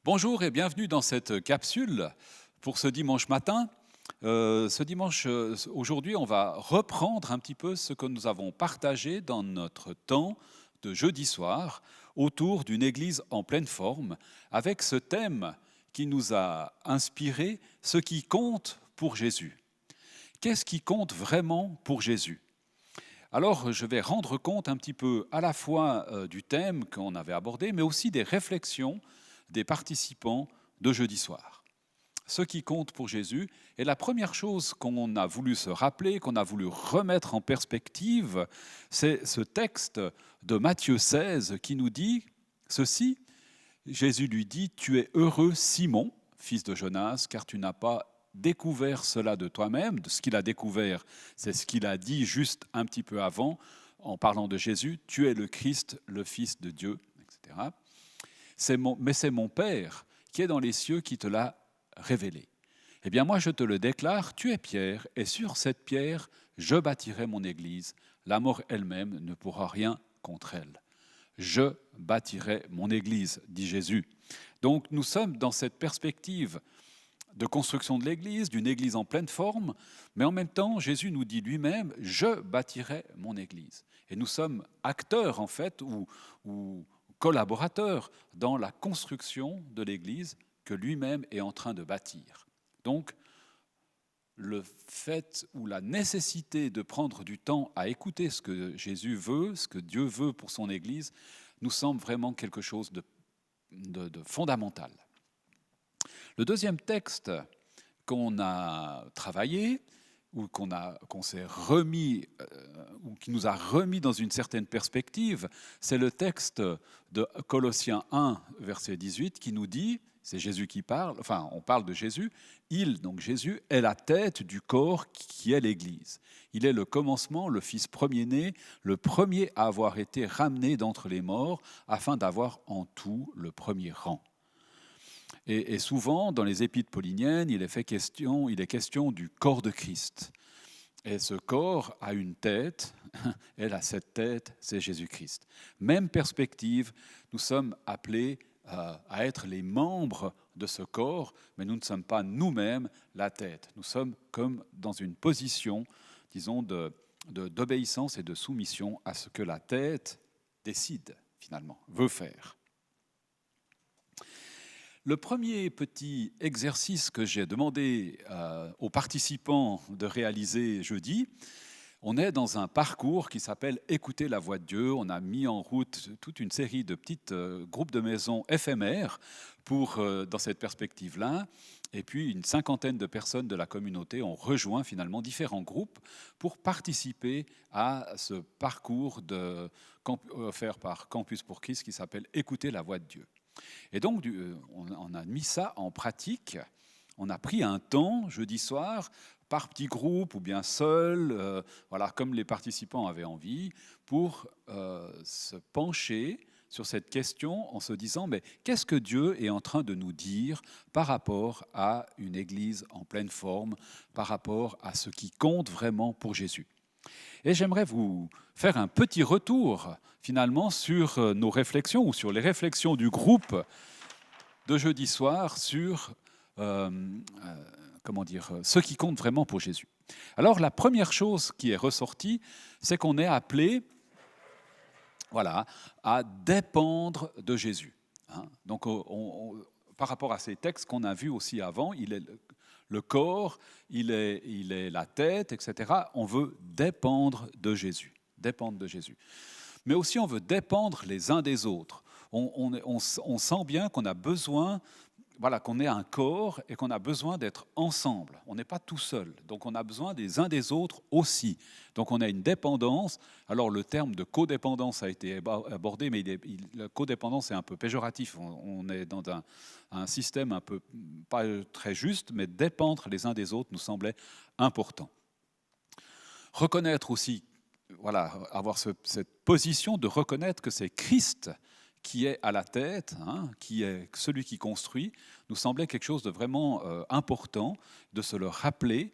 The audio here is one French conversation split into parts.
Bonjour et bienvenue dans cette capsule pour ce dimanche matin. Aujourd'hui, on va reprendre un petit peu ce que nous avons partagé dans notre temps de jeudi soir autour d'une église en pleine forme, avec ce thème qui nous a inspiré, ce qui compte pour Jésus. Qu'est-ce qui compte vraiment pour Jésus ? Alors, je vais rendre compte un petit peu à la fois du thème qu'on avait abordé, mais aussi des réflexions des participants de jeudi soir. Ce qui compte pour Jésus est la première chose qu'on a voulu se rappeler, qu'on a voulu remettre en perspective, c'est ce texte de Matthieu 16 qui nous dit ceci. Jésus lui dit « Tu es heureux, Simon, fils de Jonas, car tu n'as pas découvert cela de toi-même. » De ce qu'il a découvert, c'est ce qu'il a dit juste un petit peu avant, en parlant de Jésus. « Tu es le Christ, le Fils de Dieu, etc. » Mais c'est mon Père qui est dans les cieux qui te l'a révélé. Eh bien moi je te le déclare, tu es Pierre, et sur cette pierre je bâtirai mon église. La mort elle-même ne pourra rien contre elle. Je bâtirai mon église, dit Jésus. Donc nous sommes dans cette perspective de construction de l'église, d'une église en pleine forme, mais en même temps Jésus nous dit lui-même, je bâtirai mon église. Et nous sommes acteurs en fait, ou collaborateur dans la construction de l'Église que lui-même est en train de bâtir. Donc, le fait ou la nécessité de prendre du temps à écouter ce que Jésus veut, ce que Dieu veut pour son Église, nous semble vraiment quelque chose de fondamental. Le deuxième texte qu'on a travaillé, ou qu'on s'est remis, ou qui nous a remis dans une certaine perspective, c'est le texte de Colossiens 1, verset 18, qui nous dit, c'est Jésus qui parle, enfin on parle de Jésus, donc Jésus, est la tête du corps qui est l'Église. Il est le commencement, le fils premier-né, le premier à avoir été ramené d'entre les morts, afin d'avoir en tout le premier rang. Et souvent, dans les épîtres pauliniennes, il est question du corps de Christ. Et ce corps a une tête, elle a cette tête, c'est Jésus-Christ. Même perspective, nous sommes appelés à être les membres de ce corps, mais nous ne sommes pas nous-mêmes la tête. Nous sommes comme dans une position, disons, d'obéissance et de soumission à ce que la tête décide, finalement, veut faire. Le premier petit exercice que j'ai demandé aux participants de réaliser jeudi, on est dans un parcours qui s'appelle « Écouter la voix de Dieu ». On a mis en route toute une série de petits groupes de maisons éphémères dans cette perspective-là. Et puis une cinquantaine de personnes de la communauté ont rejoint finalement différents groupes pour participer à ce parcours offert par Campus pour Christ qui s'appelle « Écouter la voix de Dieu ». Et donc, on a mis ça en pratique. On a pris un temps, jeudi soir, par petits groupes ou bien seul, comme les participants avaient envie, pour se pencher sur cette question en se disant, mais qu'est-ce que Dieu est en train de nous dire par rapport à une église en pleine forme, par rapport à ce qui compte vraiment pour Jésus ? Et j'aimerais vous faire un petit retour, finalement, sur nos réflexions ou sur les réflexions du groupe de jeudi soir sur ce qui compte vraiment pour Jésus. Alors, la première chose qui est ressortie, c'est qu'on est appelé à dépendre de Jésus. Donc, par rapport à ces textes qu'on a vus aussi avant, il est le corps, il est la tête, etc. On veut dépendre de Jésus. Mais aussi, on veut dépendre les uns des autres. On sent bien qu'on a besoin, qu'on est un corps et qu'on a besoin d'être ensemble. On n'est pas tout seul. Donc, on a besoin des uns des autres aussi. Donc, on a une dépendance. Alors, le terme de codépendance a été abordé, mais la codépendance est un peu péjoratif. On est dans un système un peu pas très juste, mais dépendre les uns des autres nous semblait important. Reconnaître aussi, avoir cette position de reconnaître que c'est Christ qui est à la tête, qui est celui qui construit, nous semblait quelque chose de vraiment important, de se le rappeler,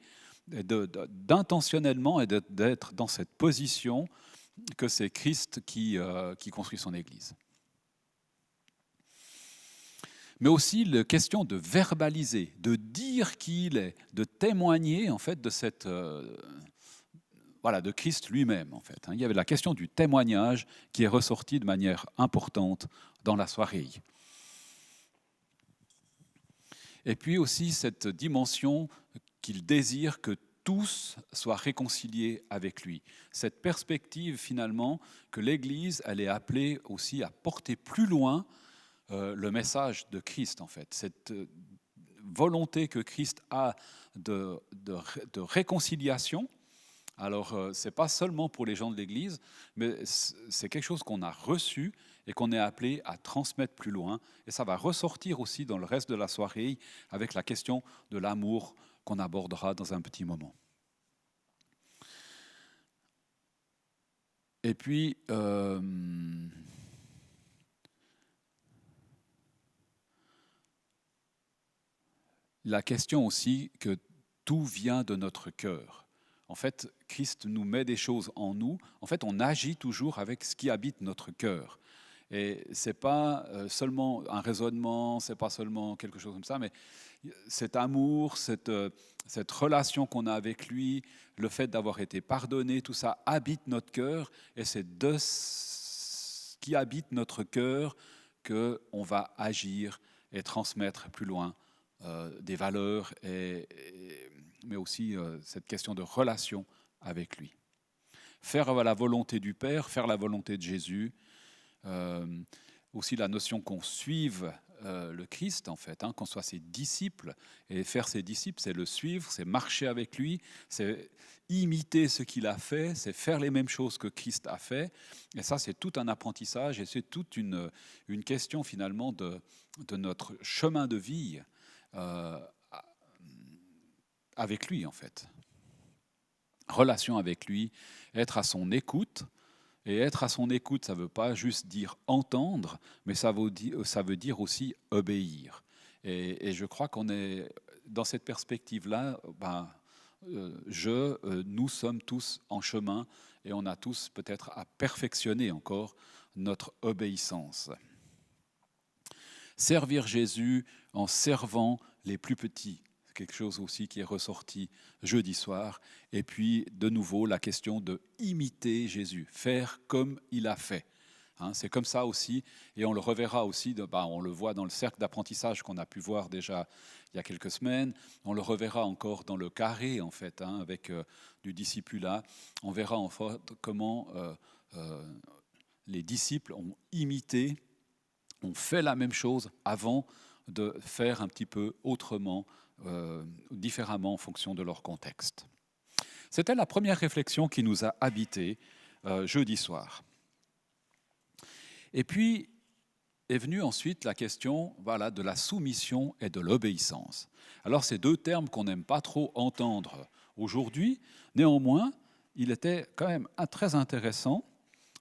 d'intentionnellement et d'être dans cette position que c'est Christ qui construit son Église. mais aussi la question de verbaliser, de dire qui il est, de témoigner en fait de cette voilà, de Christ lui-même en fait. Il y avait la question du témoignage qui est ressortie de manière importante dans la soirée. Et puis aussi cette dimension qu'il désire que tous soient réconciliés avec lui. Cette perspective finalement que l'Église, elle est appelée aussi à porter plus loin le message de Christ en fait. Cette volonté que Christ a de réconciliation. Alors, ce n'est pas seulement pour les gens de l'Église, mais c'est quelque chose qu'on a reçu et qu'on est appelé à transmettre plus loin. Et ça va ressortir aussi dans le reste de la soirée avec la question de l'amour qu'on abordera dans un petit moment. Et puis, la question aussi que tout vient de notre cœur. En fait, Christ nous met des choses en nous. En fait, on agit toujours avec ce qui habite notre cœur. Et ce n'est pas seulement un raisonnement, ce n'est pas seulement quelque chose comme ça, mais cet amour, cette relation qu'on a avec lui, le fait d'avoir été pardonné, tout ça habite notre cœur. Et c'est de ce qui habite notre cœur qu'on va agir et transmettre plus loin des valeurs, mais aussi cette question de relation avec lui. Faire la volonté du Père, faire la volonté de Jésus, aussi la notion qu'on suive le Christ, en fait, qu'on soit ses disciples. Et faire ses disciples, c'est le suivre, c'est marcher avec lui, c'est imiter ce qu'il a fait, c'est faire les mêmes choses que Christ a fait. Et ça, c'est tout un apprentissage et c'est toute une question finalement de notre chemin de vie avec lui, en fait. Relation avec lui, être à son écoute. Et être à son écoute, ça ne veut pas juste dire entendre, mais ça veut dire aussi obéir. Et je crois qu'on est dans cette perspective-là, nous sommes tous en chemin et on a tous peut-être à perfectionner encore notre obéissance. Servir Jésus en servant les plus petits, quelque chose aussi qui est ressorti jeudi soir. Et puis, de nouveau, la question de imiter Jésus, faire comme il a fait. C'est comme ça aussi, et on le reverra aussi, on le voit dans le cercle d'apprentissage qu'on a pu voir déjà il y a quelques semaines, on le reverra encore dans le carré, en fait, avec du discipulat. On verra en fait comment les disciples ont imité, ont fait la même chose avant de faire un petit peu autrement, différemment en fonction de leur contexte. C'était la première réflexion qui nous a habités jeudi soir. Et puis est venue ensuite la question de la soumission et de l'obéissance. Alors ces deux termes qu'on n'aime pas trop entendre aujourd'hui, néanmoins, il était quand même très intéressant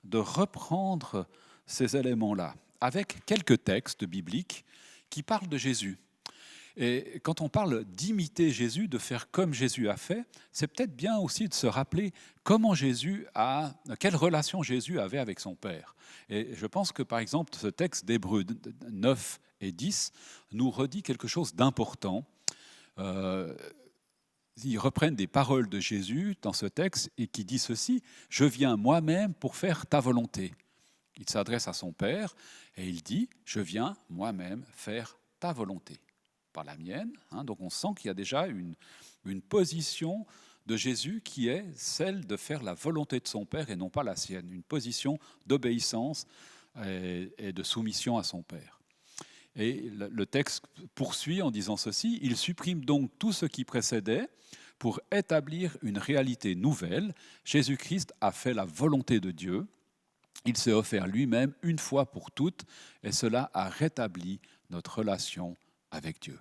de reprendre ces éléments-là avec quelques textes bibliques qui parlent de Jésus. Et quand on parle d'imiter Jésus, de faire comme Jésus a fait, c'est peut-être bien aussi de se rappeler quelle relation Jésus avait avec son Père. Et je pense que par exemple ce texte d'Hébreux 9 et 10 nous redit quelque chose d'important. Ils reprennent des paroles de Jésus dans ce texte et qui dit ceci: « Je viens moi-même pour faire ta volonté ». Il s'adresse à son Père et il dit « Je viens moi-même faire ta volonté ». Pas la mienne. Donc on sent qu'il y a déjà une position de Jésus qui est celle de faire la volonté de son Père et non pas la sienne, une position d'obéissance et de soumission à son Père. Et le texte poursuit en disant ceci: « Il supprime donc tout ce qui précédait pour établir une réalité nouvelle. Jésus-Christ a fait la volonté de Dieu. Il s'est offert lui-même une fois pour toutes et cela a rétabli notre relation avec Dieu. »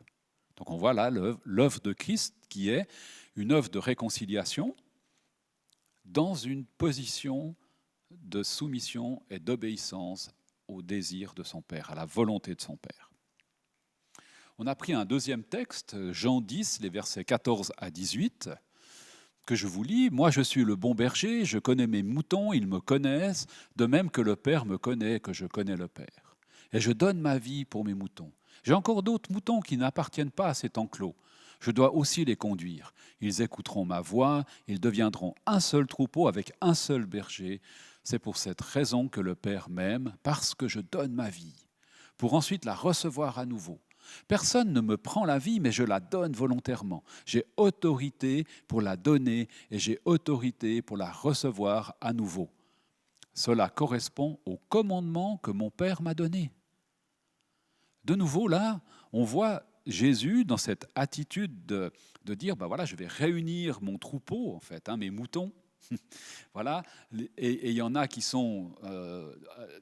Donc on voit là l'œuvre de Christ qui est une œuvre de réconciliation dans une position de soumission et d'obéissance au désir de son Père, à la volonté de son Père. On a pris un deuxième texte, Jean 10, les versets 14 à 18, que je vous lis. « Moi, je suis le bon berger, je connais mes moutons, ils me connaissent, de même que le Père me connaît, que je connais le Père. et je donne ma vie pour mes moutons. J'ai encore d'autres moutons qui n'appartiennent pas à cet enclos. Je dois aussi les conduire. Ils écouteront ma voix, ils deviendront un seul troupeau avec un seul berger. C'est pour cette raison que le Père m'aime, parce que je donne ma vie, pour ensuite la recevoir à nouveau. Personne ne me prend la vie, mais je la donne volontairement. J'ai autorité pour la donner et j'ai autorité pour la recevoir à nouveau. Cela correspond au commandement que mon Père m'a donné. De nouveau, là, on voit Jésus dans cette attitude de dire, ben voilà, je vais réunir mon troupeau, en fait, mes moutons. Voilà, et il y en a qui sont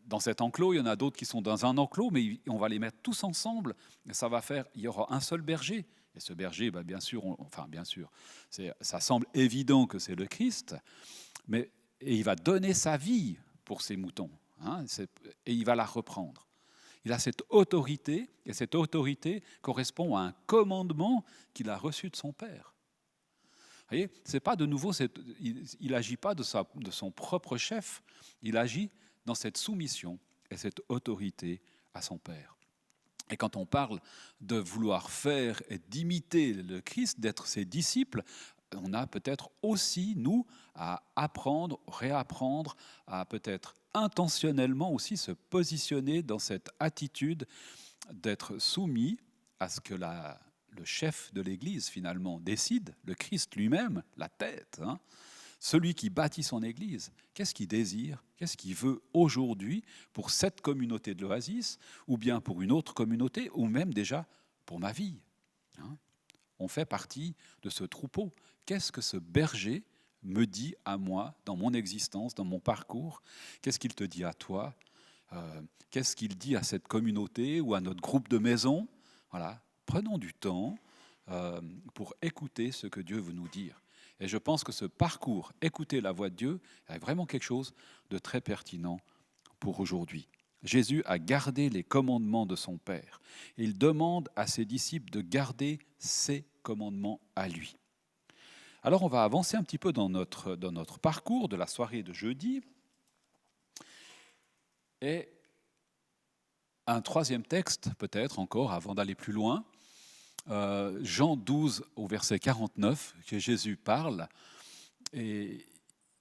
dans cet enclos, il y en a d'autres qui sont dans un enclos, mais on va les mettre tous ensemble, et ça va faire, il y aura un seul berger. Et ce berger, bien sûr, ça semble évident que c'est le Christ, mais et il va donner sa vie pour ses moutons, et il va la reprendre. Il a cette autorité, et cette autorité correspond à un commandement qu'il a reçu de son Père. Vous voyez, c'est pas de nouveau, il n'agit pas de son propre chef, il agit dans cette soumission et cette autorité à son Père. Et quand on parle de vouloir faire et d'imiter le Christ, d'être ses disciples, on a peut-être aussi, nous, à apprendre, réapprendre, à peut-être intentionnellement aussi se positionner dans cette attitude d'être soumis à ce que le chef de l'Église, finalement, décide, le Christ lui-même, la tête, celui qui bâtit son Église. Qu'est-ce qu'il désire? Qu'est-ce qu'il veut aujourd'hui pour cette communauté de l'Oasis, ou bien pour une autre communauté, ou même déjà pour ma vie? On fait partie de ce troupeau. Qu'est-ce que ce berger me dit à moi, dans mon existence, dans mon parcours? Qu'est-ce qu'il te dit à toi? Qu'est-ce qu'il dit à cette communauté ou à notre groupe de maison? Voilà. Prenons du temps pour écouter ce que Dieu veut nous dire. Et je pense que ce parcours, écouter la voix de Dieu, est vraiment quelque chose de très pertinent pour aujourd'hui. Jésus a gardé les commandements de son Père. Il demande à ses disciples de garder ses commandements à lui. Alors on va avancer un petit peu dans notre parcours de la soirée de jeudi. Et un troisième texte, peut-être encore, avant d'aller plus loin, Jean 12 au verset 49, que Jésus parle, et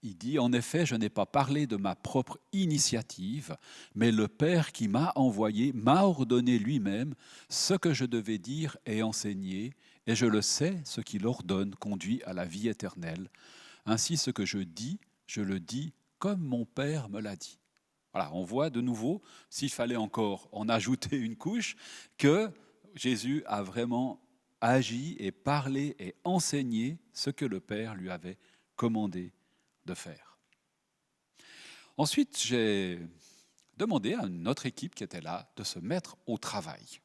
il dit « En effet, je n'ai pas parlé de ma propre initiative, mais le Père qui m'a envoyé m'a ordonné lui-même ce que je devais dire et enseigner, et je le sais, ce qu'il ordonne conduit à la vie éternelle. Ainsi, ce que je dis, je le dis comme mon Père me l'a dit. » Voilà, on voit de nouveau, s'il fallait encore en ajouter une couche, que Jésus a vraiment agi et parlé et enseigné ce que le Père lui avait commandé de faire. Ensuite, j'ai demandé à notre équipe qui était là de se mettre au travail.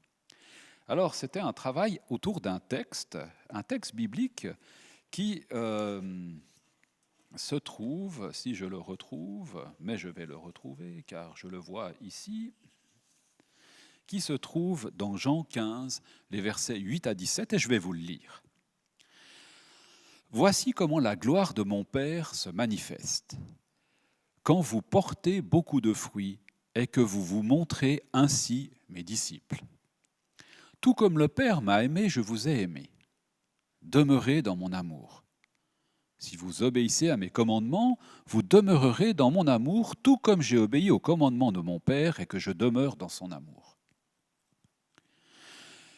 Alors, c'était un travail autour d'un texte biblique qui se trouve, si je le retrouve, mais je vais le retrouver car je le vois ici, qui se trouve dans Jean 15, les versets 8 à 17, et je vais vous le lire. « Voici comment la gloire de mon Père se manifeste. Quand vous portez beaucoup de fruits et que vous vous montrez ainsi mes disciples. Tout comme le Père m'a aimé, je vous ai aimé. Demeurez dans mon amour. Si vous obéissez à mes commandements, vous demeurerez dans mon amour, tout comme j'ai obéi aux commandements de mon Père et que je demeure dans son amour.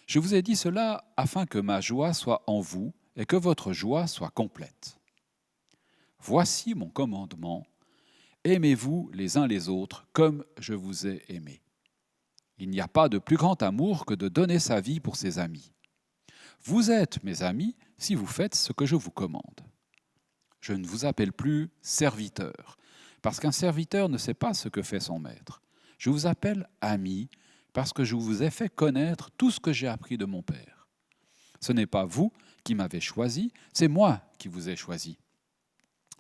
Je vous ai dit cela afin que ma joie soit en vous et que votre joie soit complète. Voici mon commandement, aimez-vous les uns les autres comme je vous ai aimés. Il n'y a pas de plus grand amour que de donner sa vie pour ses amis. Vous êtes mes amis si vous faites ce que je vous commande. Je ne vous appelle plus serviteur, parce qu'un serviteur ne sait pas ce que fait son maître. Je vous appelle ami, parce que je vous ai fait connaître tout ce que j'ai appris de mon Père. Ce n'est pas vous qui m'avez choisi, c'est moi qui vous ai choisi.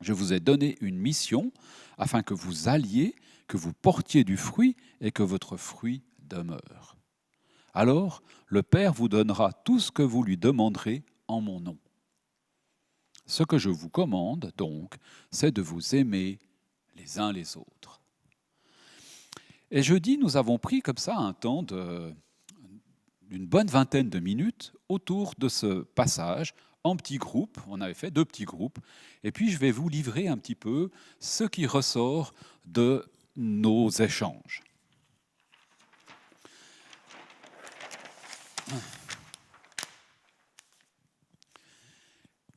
Je vous ai donné une mission afin que vous alliez, que vous portiez du fruit et que votre fruit demeure. Alors, le Père vous donnera tout ce que vous lui demanderez en mon nom. Ce que je vous commande, donc, c'est de vous aimer les uns les autres. » Et jeudi, nous avons pris comme ça un temps d'une bonne vingtaine de minutes autour de ce passage en petits groupes. On avait fait 2 petits groupes. Et puis, je vais vous livrer un petit peu ce qui ressort de nos échanges.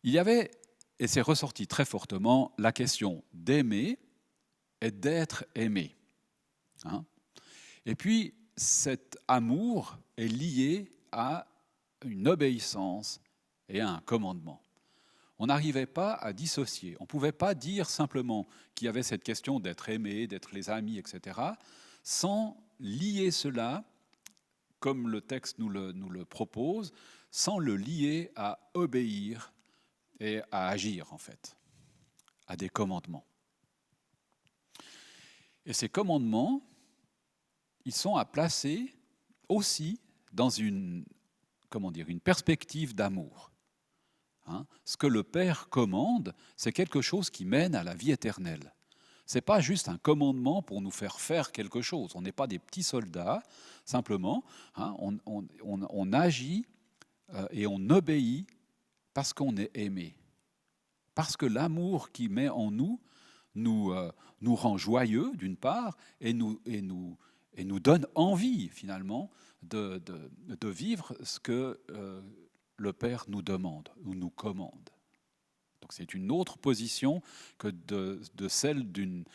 Il y avait, et c'est ressorti très fortement, la question d'aimer et d'être aimé. Hein? Et puis, cet amour est lié à une obéissance et à un commandement. On n'arrivait pas à dissocier. On ne pouvait pas dire simplement qu'il y avait cette question d'être aimé, d'être les amis, etc., sans lier cela, comme le texte nous le propose, sans le lier à obéir et à agir, en fait, à des commandements. Et ces commandements, ils sont à placer aussi dans une perspective d'amour. Hein, ce que le Père commande, c'est quelque chose qui mène à la vie éternelle. Ce n'est pas juste un commandement pour nous faire faire quelque chose. On n'est pas des petits soldats, simplement, hein, on agit et on obéit parce qu'on est aimé. Parce que l'amour qu'il met en nous rend joyeux, d'une part, et nous donne envie, finalement, de vivre ce que le Père nous demande ou nous commande. Donc c'est une autre position que de celle d'une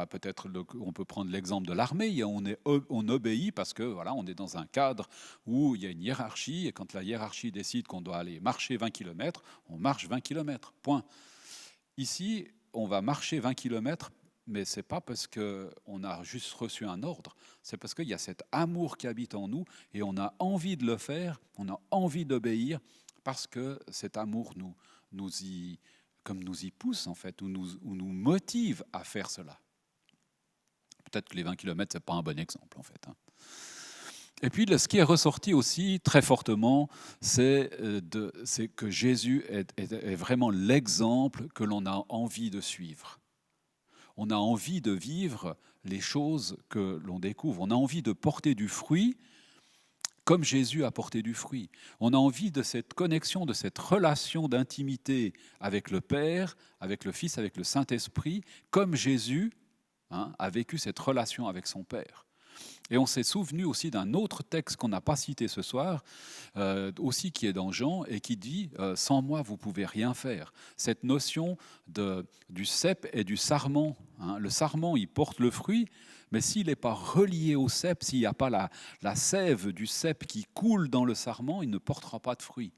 peut-être on peut prendre l'exemple de l'armée, on obéit parce que voilà, on est dans un cadre où il y a une hiérarchie, et quand la hiérarchie décide qu'on doit aller marcher 20 km, on marche 20 km, point. Ici, on va marcher 20 km, mais ce n'est pas parce qu'on a juste reçu un ordre, c'est parce qu'il y a cet amour qui habite en nous et on a envie de le faire, on a envie d'obéir parce que cet amour nous y pousse en fait, ou nous motive à faire cela. Peut-être que les 20 km, ce n'est pas un bon exemple en fait. Et puis, ce qui est ressorti aussi très fortement, c'est que Jésus est vraiment l'exemple que l'on a envie de suivre. On a envie de vivre les choses que l'on découvre. On a envie de porter du fruit comme Jésus a porté du fruit. On a envie de cette connexion, de cette relation d'intimité avec le Père, avec le Fils, avec le Saint-Esprit, comme Jésus a vécu cette relation avec son Père. Et on s'est souvenu aussi d'un autre texte qu'on n'a pas cité ce soir, aussi qui est dans Jean, et qui dit « Sans moi, vous ne pouvez rien faire ». Cette notion du cep et du sarment. Le sarment, il porte le fruit, mais s'il n'est pas relié au cep, s'il n'y a pas la sève du cep qui coule dans le sarment, il ne portera pas de fruit.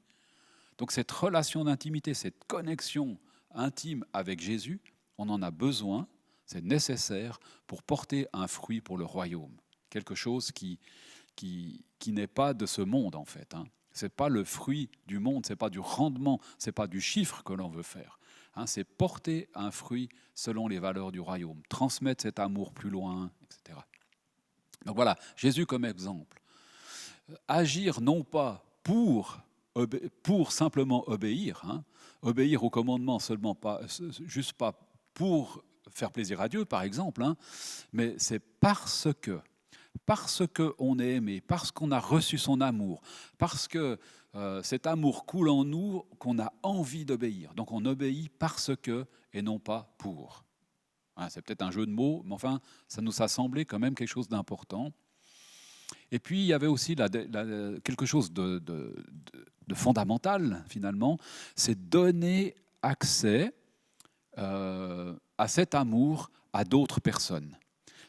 Donc cette relation d'intimité, cette connexion intime avec Jésus, on en a besoin, c'est nécessaire pour porter un fruit pour le royaume. Quelque chose qui n'est pas de ce monde, en fait. Ce n'est pas le fruit du monde, ce n'est pas du rendement, ce n'est pas du chiffre que l'on veut faire. C'est porter un fruit selon les valeurs du royaume, transmettre cet amour plus loin, etc. Donc voilà, Jésus comme exemple. Agir non pas pour simplement obéir, obéir au commandement seulement pas, juste pas pour faire plaisir à Dieu, par exemple, mais c'est parce qu'on est aimé, parce qu'on a reçu son amour, parce que cet amour coule en nous, qu'on a envie d'obéir. Donc on obéit parce que et non pas pour. C'est peut-être un jeu de mots, mais enfin, ça nous a semblé quand même quelque chose d'important. Et puis il y avait aussi quelque chose de fondamental, finalement, c'est donner accès à cet amour à d'autres personnes.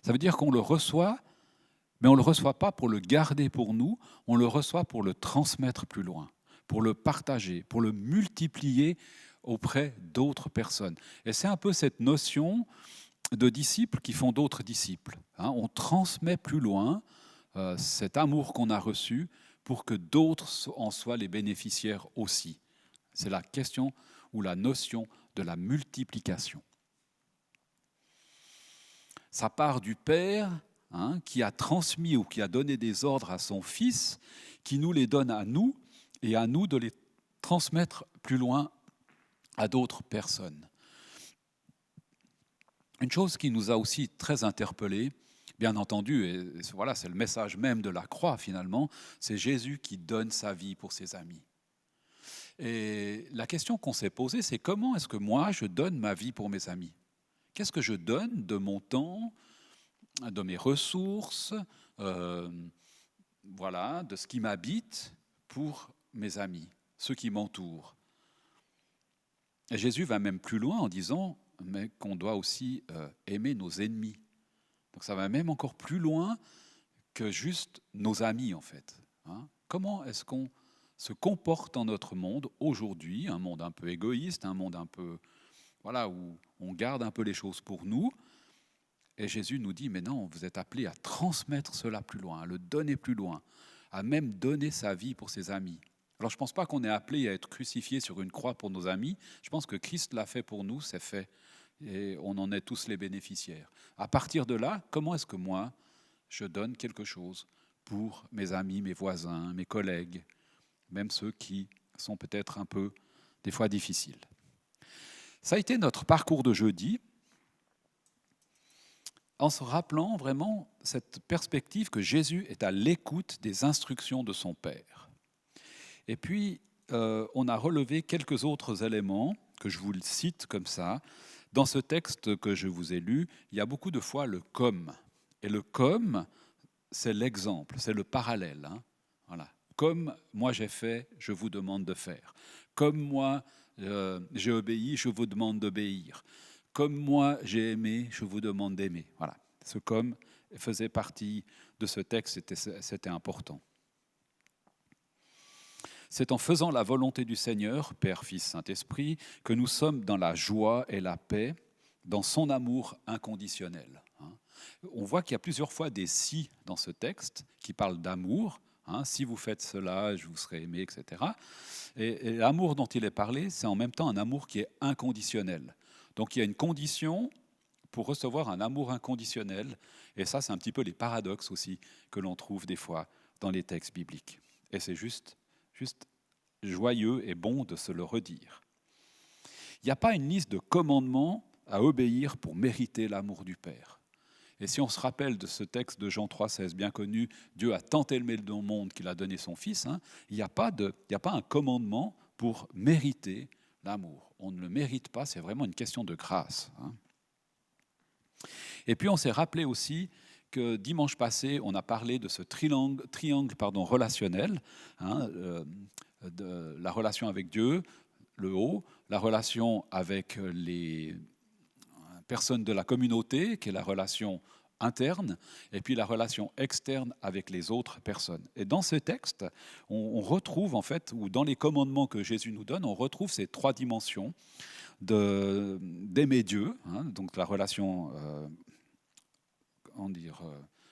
Ça veut dire qu'on le reçoit, mais on ne le reçoit pas pour le garder pour nous, on le reçoit pour le transmettre plus loin, pour le partager, pour le multiplier auprès d'autres personnes. Et c'est un peu cette notion de disciples qui font d'autres disciples. On transmet plus loin cet amour qu'on a reçu pour que d'autres en soient les bénéficiaires aussi. C'est la question ou la notion de la multiplication. Ça part du Père qui a transmis ou qui a donné des ordres à son Fils, qui nous les donne à nous, et à nous de les transmettre plus loin à d'autres personnes. Une chose qui nous a aussi très interpellés, Bien entendu, et voilà, c'est le message même de la croix finalement, c'est Jésus qui donne sa vie pour ses amis. Et la question qu'on s'est posée, c'est comment est-ce que moi je donne ma vie pour mes amis? Qu'est-ce que je donne de mon temps, de mes ressources, euh, voilà, de ce qui m'habite pour mes amis, ceux qui m'entourent? Et Jésus va même plus loin en disant mais qu'on doit aussi aimer nos ennemis. Donc ça va même encore plus loin que juste nos amis en fait. Hein. Comment est-ce qu'on se comporte dans notre monde aujourd'hui, un monde un peu égoïste, un monde un peu voilà où on garde un peu les choses pour nous. Et Jésus nous dit mais non, vous êtes appelés à transmettre cela plus loin, à le donner plus loin, à même donner sa vie pour ses amis. Alors je ne pense pas qu'on est appelé à être crucifié sur une croix pour nos amis. Je pense que Christ l'a fait pour nous, c'est fait. Et on en est tous les bénéficiaires. À partir de là, comment est-ce que moi, je donne quelque chose pour mes amis, mes voisins, mes collègues, même ceux qui sont peut-être un peu, des fois, difficiles. Ça a été notre parcours de jeudi, en se rappelant vraiment cette perspective que Jésus est à l'écoute des instructions de son Père. Et puis, on a relevé quelques autres éléments que je vous le cite comme ça. Dans ce texte que je vous ai lu, il y a beaucoup de fois le « comme ». Et le « comme », c'est l'exemple, c'est le parallèle. Hein. Voilà. Comme moi j'ai fait, je vous demande de faire. Comme moi j'ai obéi, je vous demande d'obéir. Comme moi j'ai aimé, je vous demande d'aimer. Voilà. Ce « comme » faisait partie de ce texte, c'était important. C'est en faisant la volonté du Seigneur, Père, Fils, Saint-Esprit, que nous sommes dans la joie et la paix, dans son amour inconditionnel. On voit qu'il y a plusieurs fois des « si » dans ce texte qui parlent d'amour. Si vous faites cela, je vous serai aimé, etc. Et l'amour dont il est parlé, c'est en même temps un amour qui est inconditionnel. Donc il y a une condition pour recevoir un amour inconditionnel. Et ça, c'est un petit peu les paradoxes aussi que l'on trouve des fois dans les textes bibliques. Et c'est juste joyeux et bon de se le redire. Il n'y a pas une liste de commandements à obéir pour mériter l'amour du Père. Et si on se rappelle de ce texte de Jean 3,16 bien connu, Dieu a tant aimé le monde qu'il a donné son Fils, il n'y a pas un commandement pour mériter l'amour. On ne le mérite pas, c'est vraiment une question de grâce. Et puis on s'est rappelé aussi que dimanche passé, on a parlé de ce triangle relationnel, de la relation avec Dieu, le haut, la relation avec les personnes de la communauté, qui est la relation interne, et puis la relation externe avec les autres personnes. Et dans ce texte, on retrouve en fait, ou dans les commandements que Jésus nous donne, on retrouve ces trois dimensions d'aimer Dieu, donc la relation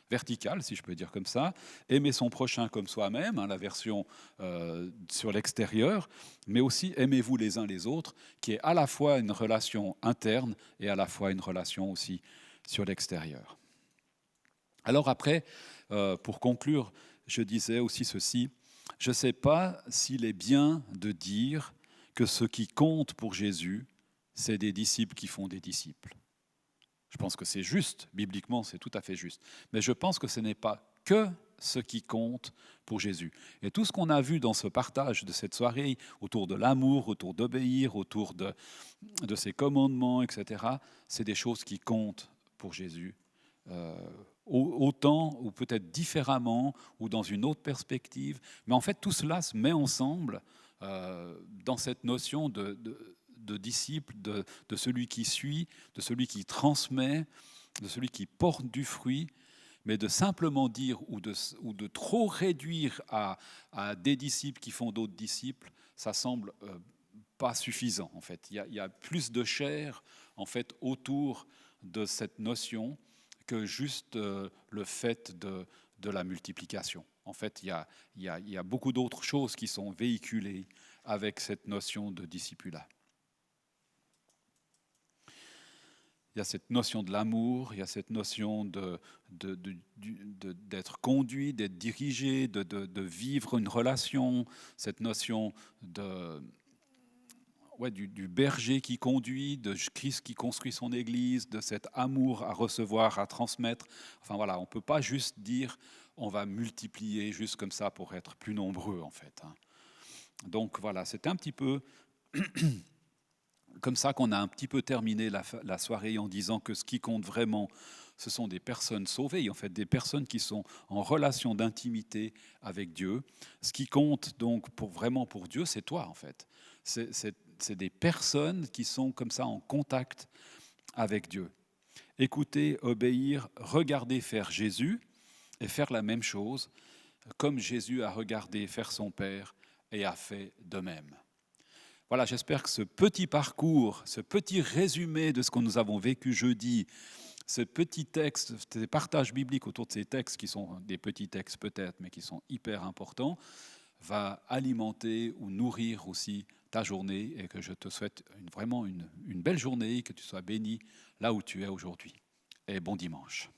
verticale, si je peux dire comme ça, aimer son prochain comme soi-même, la version sur l'extérieur, mais aussi aimez-vous les uns les autres, qui est à la fois une relation interne et à la fois une relation aussi sur l'extérieur. Alors après, pour conclure, je disais aussi ceci, je ne sais pas s'il est bien de dire que ce qui compte pour Jésus, c'est des disciples qui font des disciples. Je pense que c'est juste, bibliquement c'est tout à fait juste. Mais je pense que ce n'est pas que ce qui compte pour Jésus. Et tout ce qu'on a vu dans ce partage de cette soirée, autour de l'amour, autour d'obéir, autour de ses commandements, etc., c'est des choses qui comptent pour Jésus. Autant, ou peut-être différemment, ou dans une autre perspective. Mais en fait, tout cela se met ensemble dans cette notion de disciple, de celui qui suit, de celui qui transmet, de celui qui porte du fruit, mais de simplement dire ou de trop réduire à des disciples qui font d'autres disciples, ça semble pas suffisant en fait. Il y a plus de chair en fait autour de cette notion que juste le fait de la multiplication. En fait, il y a beaucoup d'autres choses qui sont véhiculées avec cette notion de discipulat. Il y a cette notion de l'amour, il y a cette notion d'être conduit, d'être dirigé, de vivre une relation, cette notion du berger qui conduit, de Christ qui construit son Église, de cet amour à recevoir, à transmettre. Enfin voilà, on ne peut pas juste dire on va multiplier juste comme ça pour être plus nombreux en fait. Donc voilà, c'est un petit peu comme ça qu'on a un petit peu terminé la soirée en disant que ce qui compte vraiment, ce sont des personnes sauvées, en fait, des personnes qui sont en relation d'intimité avec Dieu. Ce qui compte donc vraiment pour Dieu, c'est toi, en fait. C'est des personnes qui sont comme ça en contact avec Dieu. Écouter, obéir, regarder faire Jésus et faire la même chose, comme Jésus a regardé faire son Père et a fait de même. Voilà, j'espère que ce petit parcours, ce petit résumé de ce que nous avons vécu jeudi, ce petit texte, ces partages bibliques autour de ces textes, qui sont des petits textes peut-être, mais qui sont hyper importants, va alimenter ou nourrir aussi ta journée et que je te souhaite vraiment une belle journée, que tu sois béni là où tu es aujourd'hui. Et bon dimanche.